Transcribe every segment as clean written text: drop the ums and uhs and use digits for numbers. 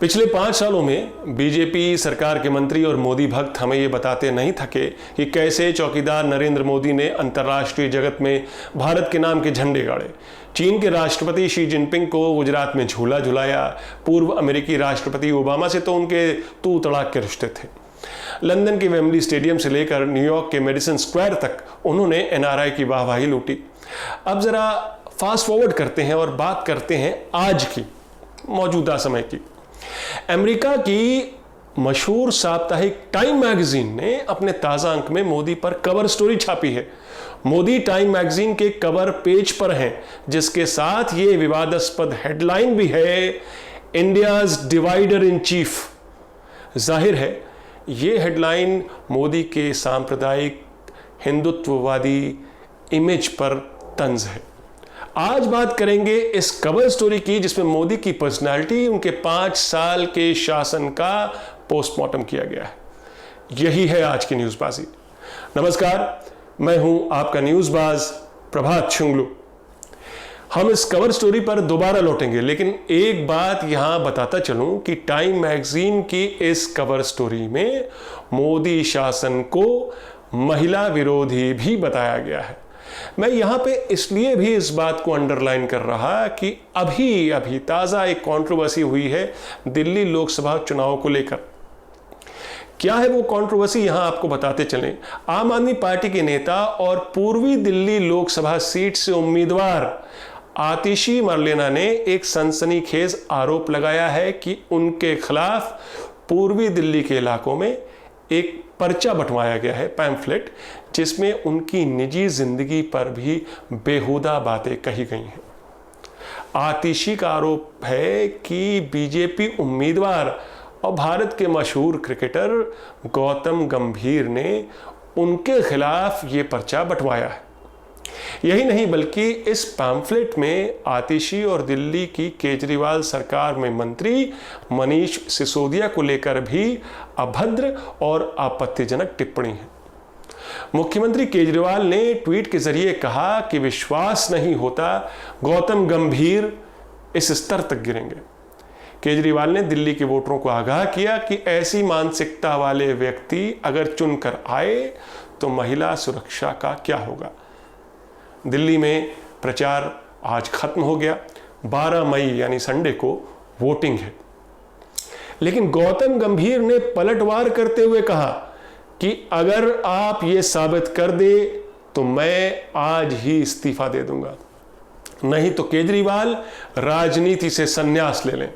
पिछले 5 सालों में बीजेपी सरकार के मंत्री और मोदी भक्त हमें ये बताते नहीं थके कि कैसे चौकीदार नरेंद्र मोदी ने अंतर्राष्ट्रीय जगत में भारत के नाम के झंडे गाड़े, चीन के राष्ट्रपति शी जिनपिंग को गुजरात में झूला झुलाया, पूर्व अमेरिकी राष्ट्रपति ओबामा से तो उनके तू तड़ाक के रिश्ते थे। लंदन के वेम्बली स्टेडियम से लेकर न्यूयॉर्क के मेडिसन स्क्वायर तक उन्होंने एनआरआई की वाहवाही लूटी। अब जरा फास्ट फॉरवर्ड करते हैं और बात करते हैं आज की, मौजूदा समय की। अमेरिका की मशहूर साप्ताहिक टाइम मैगजीन ने अपने ताजा अंक में मोदी पर कवर स्टोरी छापी है। मोदी टाइम मैगजीन के कवर पेज पर हैं, जिसके साथ ये विवादास्पद हेडलाइन भी है, इंडियाज डिवाइडर इन चीफ। जाहिर है ये हेडलाइन मोदी के सांप्रदायिक हिंदुत्ववादी इमेज पर तंज है। आज बात करेंगे इस कवर स्टोरी की, जिसमें मोदी की पर्सनालिटी, उनके 5 साल के शासन का पोस्टमार्टम किया गया है। यही है आज की न्यूज़बाजी। नमस्कार, मैं हूं आपका न्यूज़बाज प्रभात शुंगलू। हम इस कवर स्टोरी पर दोबारा लौटेंगे, लेकिन एक बात यहां बताता चलूं कि टाइम मैगजीन की इस कवर स्टोरी में मोदी शासन को महिला विरोधी भी बताया गया है। मैं यहां पे इसलिए भी इस बात को अंडरलाइन कर रहा कि अभी ताजा एक कंट्रोवर्सी हुई है दिल्ली लोकसभा चुनाव को लेकर। क्या है वो कंट्रोवर्सी, यहां आपको बताते चलें। आम आदमी पार्टी के नेता और पूर्वी दिल्ली लोकसभा सीट से उम्मीदवार आतिशी मरलेना ने एक सनसनीखेज आरोप लगाया है कि उनके खिलाफ पूर्वी दिल्ली के इलाकों में एक पर्चा बंटवाया गया है, पैम्फलेट, जिसमें उनकी निजी जिंदगी पर भी बेहुदा बातें कही गई हैं। आतिशी का आरोप है कि बीजेपी उम्मीदवार और भारत के मशहूर क्रिकेटर गौतम गंभीर ने उनके खिलाफ ये पर्चा बंटवाया है। यही नहीं, बल्कि इस पैम्फलेट में आतिशी और दिल्ली की केजरीवाल सरकार में मंत्री मनीष सिसोदिया को लेकर भी अभद्र और आपत्तिजनक टिप्पणी है। मुख्यमंत्री केजरीवाल ने ट्वीट के जरिए कहा कि विश्वास नहीं होता गौतम गंभीर इस स्तर तक गिरेंगे। केजरीवाल ने दिल्ली के वोटरों को आगाह किया कि ऐसी मानसिकता वाले व्यक्ति अगर चुनकर आए तो महिला सुरक्षा का क्या होगा। दिल्ली में प्रचार आज खत्म हो गया। 12 मई यानी संडे को वोटिंग है, लेकिन गौतम गंभीर ने पलटवार करते हुए कहा कि अगर आप ये साबित कर दे तो मैं आज ही इस्तीफा दे दूंगा, नहीं तो केजरीवाल राजनीति से संन्यास ले लें।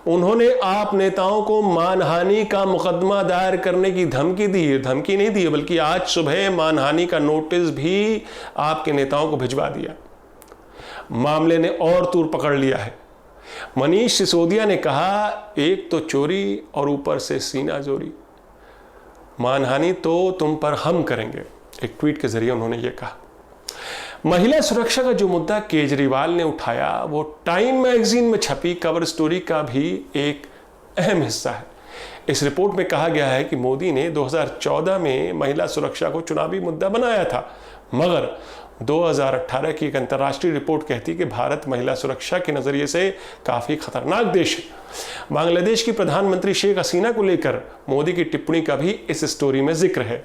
उन्होंने आप नेताओं को मानहानि का मुकदमा दायर करने की धमकी दी है। धमकी नहीं दी है, बल्कि आज सुबह मानहानि का नोटिस भी आपके नेताओं को भिजवा दिया। मामले ने और तूर पकड़ लिया है। मनीष सिसोदिया ने कहा, एक तो चोरी और ऊपर से सीना जोरी, मानहानि तो तुम पर हम करेंगे। एक ट्वीट के जरिए उन्होंने ये कहा। महिला सुरक्षा का जो मुद्दा केजरीवाल ने उठाया, वो टाइम मैगजीन में छपी कवर स्टोरी का भी एक अहम हिस्सा है। इस रिपोर्ट में कहा गया है कि मोदी ने 2014 में महिला सुरक्षा को चुनावी मुद्दा बनाया था, मगर 2018 की एक अंतर्राष्ट्रीय रिपोर्ट कहती कि भारत महिला सुरक्षा के नजरिए से काफी खतरनाक देश है। बांग्लादेश की प्रधानमंत्री शेख हसीना को लेकर मोदी की टिप्पणी का भी इस स्टोरी में जिक्र है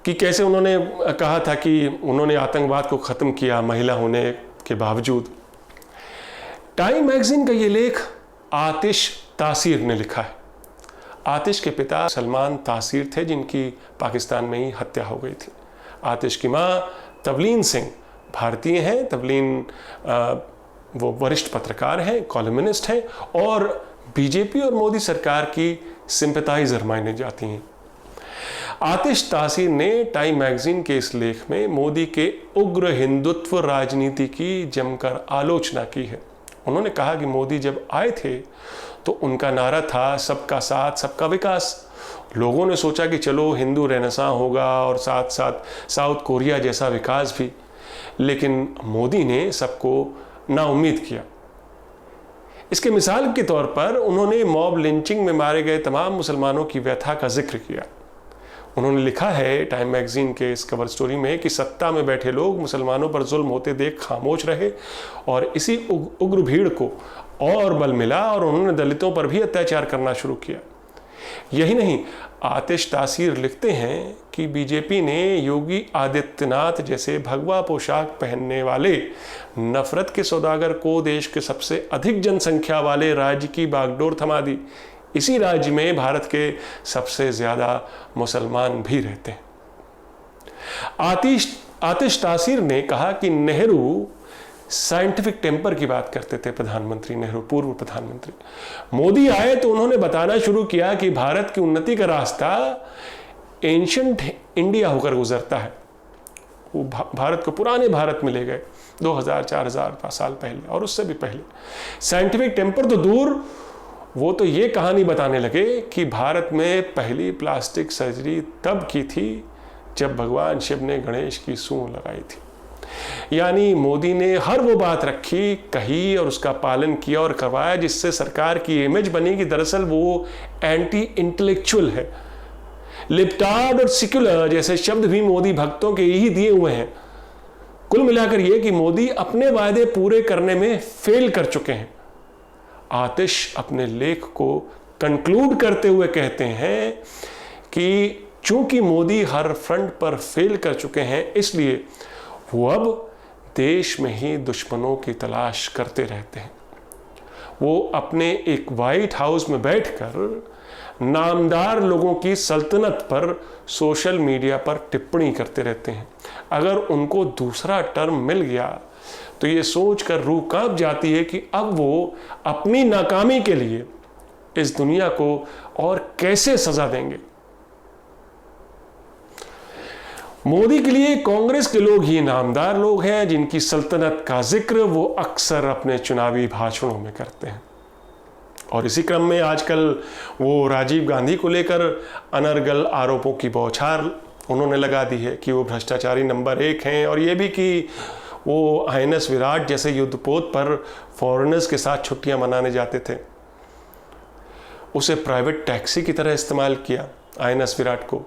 कि कैसे उन्होंने कहा था कि उन्होंने आतंकवाद को खत्म किया महिला होने के बावजूद। टाइम मैगजीन का ये लेख आतिश तासीर ने लिखा है। आतिश के पिता सलमान तासीर थे, जिनकी पाकिस्तान में ही हत्या हो गई थी। आतिश की मां तवलीन सिंह भारतीय हैं। तवलीन वो वरिष्ठ पत्रकार हैं, कॉलमिनिस्ट हैं और बीजेपी और मोदी सरकार की सिंपैथाइजर मानी जाती हैं। आतिश तासीर ने टाइम मैगजीन के इस लेख में मोदी के उग्र हिंदुत्व राजनीति की जमकर आलोचना की है। उन्होंने कहा कि मोदी जब आए थे तो उनका नारा था सबका साथ सबका विकास। लोगों ने सोचा कि चलो हिंदू रेनेसां होगा और साथ साथ साउथ कोरिया जैसा विकास भी, लेकिन मोदी ने सबको नाउम्मीद किया। इसके मिसाल के तौर पर उन्होंने मॉब लिंचिंग में मारे गए तमाम मुसलमानों की व्यथा का जिक्र किया। उन्होंने लिखा है टाइम मैगजीन के इस कवर स्टोरी में कि सत्ता में बैठे लोग मुसलमानों पर जुल्म होते देख खामोश रहे और इसी उग्र भीड़ को और बल मिला और उन्होंने दलितों पर भी अत्याचार करना शुरू किया। यही नहीं, आतिश तासीर लिखते हैं कि बीजेपी ने योगी आदित्यनाथ जैसे भगवा पोशाक पहनने वाले नफरत के सौदागर को देश के सबसे अधिक जनसंख्या वाले राज्य की बागडोर थमा दी। इसी राज्य में भारत के सबसे ज्यादा मुसलमान भी रहते हैं। आतिश तासीर ने कहा कि नेहरू साइंटिफिक टेम्पर की बात करते थे। प्रधानमंत्री नेहरू, पूर्व प्रधानमंत्री, मोदी आए तो उन्होंने बताना शुरू किया कि भारत की उन्नति का रास्ता एंशिएंट इंडिया होकर गुजरता है। वो भारत को पुराने भारत में ले गए 2000-4000 साल पहले और उससे भी पहले। साइंटिफिक टेम्पर तो दूर, वो तो ये कहानी बताने लगे कि भारत में पहली प्लास्टिक सर्जरी तब की थी जब भगवान शिव ने गणेश की सूंड लगाई थी। यानी मोदी ने हर वो बात रखी, कही और उसका पालन किया और करवाया जिससे सरकार की इमेज बनी कि दरअसल वो एंटी इंटेलेक्चुअल है। लिबटार्ड और सेक्युलर जैसे शब्द भी मोदी भक्तों के ही दिए हुए हैं। कुल मिलाकर ये कि मोदी अपने वायदे पूरे करने में फेल कर चुके हैं। आतिश अपने लेख को कंक्लूड करते हुए कहते हैं कि चूंकि मोदी हर फ्रंट पर फेल कर चुके हैं, इसलिए वो अब देश में ही दुश्मनों की तलाश करते रहते हैं। वो अपने एक व्हाइट हाउस में बैठकर नामदार लोगों की सल्तनत पर सोशल मीडिया पर टिप्पणी करते रहते हैं। अगर उनको दूसरा टर्म मिल गया तो ये सोचकर रूह कांप जाती है कि अब वो अपनी नाकामी के लिए इस दुनिया को और कैसे सजा देंगे। मोदी के लिए कांग्रेस के लोग ही नामदार लोग हैं जिनकी सल्तनत का जिक्र वो अक्सर अपने चुनावी भाषणों में करते हैं। और इसी क्रम में आजकल वो राजीव गांधी को लेकर अनर्गल आरोपों की बौछार उन्होंने लगा दी है कि वो भ्रष्टाचारी नंबर 1 हैं, और ये भी कि वो आईएनएस विराट जैसे युद्धपोत पर फॉरेनर्स के साथ छुट्टियां मनाने जाते थे। उसे प्राइवेट टैक्सी की तरह इस्तेमाल किया आईएनएस विराट को।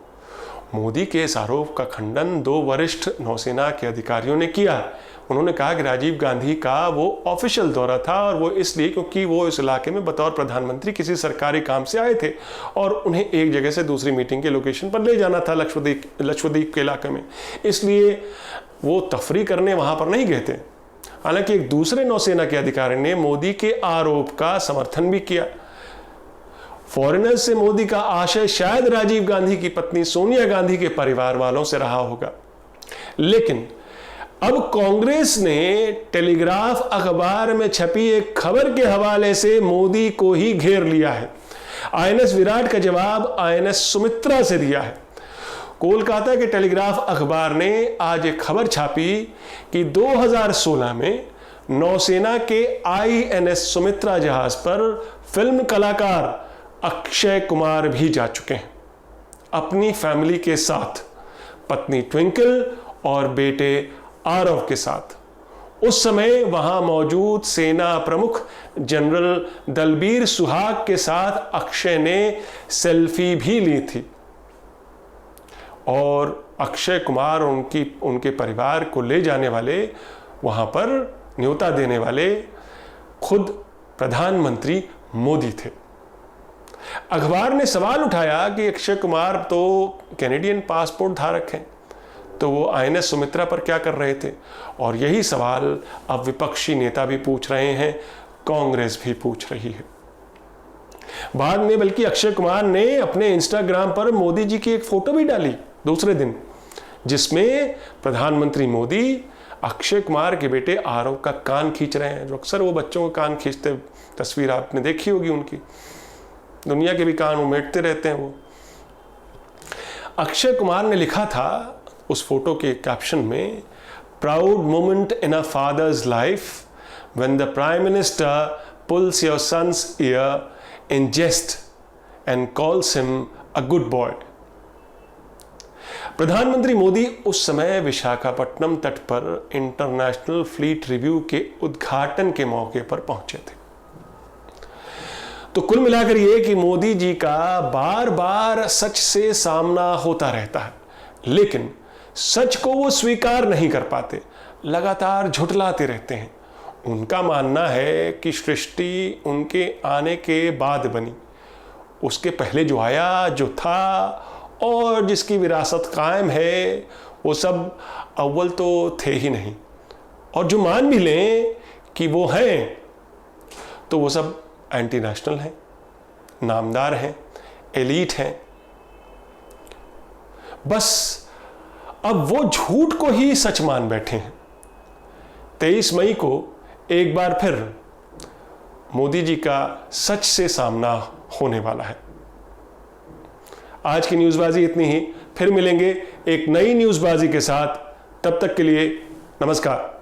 मोदी के इस आरोप का खंडन 2 वरिष्ठ नौसेना के अधिकारियों ने किया। उन्होंने कहा कि राजीव गांधी का वो ऑफिशियल दौरा था और वो इसलिए क्योंकि वो इस इलाके में बतौर प्रधानमंत्री किसी सरकारी काम से आए थे और उन्हें एक जगह से दूसरी मीटिंग के लोकेशन पर ले जाना था लक्षद्वीप के इलाके में, इसलिए वो तफरी करने वहां पर नहीं गए थे। हालांकि एक दूसरे नौसेना के अधिकारी ने मोदी के आरोप का समर्थन भी किया। फॉरेनर्स से मोदी का आशय शायद राजीव गांधी की पत्नी सोनिया गांधी के परिवार वालों से रहा होगा, लेकिन अब कांग्रेस ने टेलीग्राफ अखबार में छपी एक खबर के हवाले से मोदी को ही घेर लिया है। आईएनएस विराट का जवाब आईएनएस सुमित्रा से दिया है। कोलकाता के टेलीग्राफ अखबार ने आज एक खबर छापी कि 2016 में नौसेना के आईएनएस सुमित्रा जहाज पर फिल्म कलाकार अक्षय कुमार भी जा चुके हैं अपनी फैमिली के साथ, पत्नी ट्विंकल और बेटे आरव के साथ। उस समय वहां मौजूद सेना प्रमुख जनरल दलबीर सुहाग के साथ अक्षय ने सेल्फी भी ली थी और अक्षय कुमार उनके परिवार को ले जाने वाले, वहां पर न्योता देने वाले खुद प्रधानमंत्री मोदी थे। अखबार ने सवाल उठाया कि अक्षय कुमार तो कैनेडियन पासपोर्ट धारक हैं, तो वो आईएनएस सुमित्रा पर क्या कर रहे थे? और यही सवाल अब विपक्षी नेता भी पूछ रहे हैं, कांग्रेस भी पूछ रही है। बाद में बल्कि अक्षय कुमार ने अपने इंस्टाग्राम पर मोदी जी की एक फोटो भी डाली दूसरे दिन, जिसमें प्रधानमंत्री मोदी अक्षय कुमार के बेटे आरव का कान खींच रहे हैं। जो अक्सर वो बच्चों का कान खींचते तस्वीर आपने देखी होगी उनकी, दुनिया के भी कान उमेटते रहते हैं वो। अक्षय कुमार ने लिखा था उस फोटो के कैप्शन में, proud moment in a father's life when the prime minister pulls your son's ear in jest and calls him a good boy. प्रधानमंत्री मोदी उस समय विशाखापट्टनम तट पर इंटरनेशनल फ्लीट रिव्यू के उद्घाटन के मौके पर पहुंचे थे। तो कुल मिलाकर ये कि मोदी जी का बार बार सच से सामना होता रहता है, लेकिन सच को वो स्वीकार नहीं कर पाते, लगातार झुठलाते रहते हैं। उनका मानना है कि सृष्टि उनके आने के बाद बनी, उसके पहले जो आया, जो था और जिसकी विरासत कायम है, वो सब अव्वल तो थे ही नहीं। और जो मान भी लें कि वो हैं, तो वो सब एंटी नेशनल हैं, नामदार हैं, एलीट हैं। बस अब वो झूठ को ही सच मान बैठे हैं। 23 मई को एक बार फिर मोदी जी का सच से सामना होने वाला है। आज की न्यूज़बाजी इतनी ही, फिर मिलेंगे एक नई न्यूज़बाजी के साथ। तब तक के लिए नमस्कार।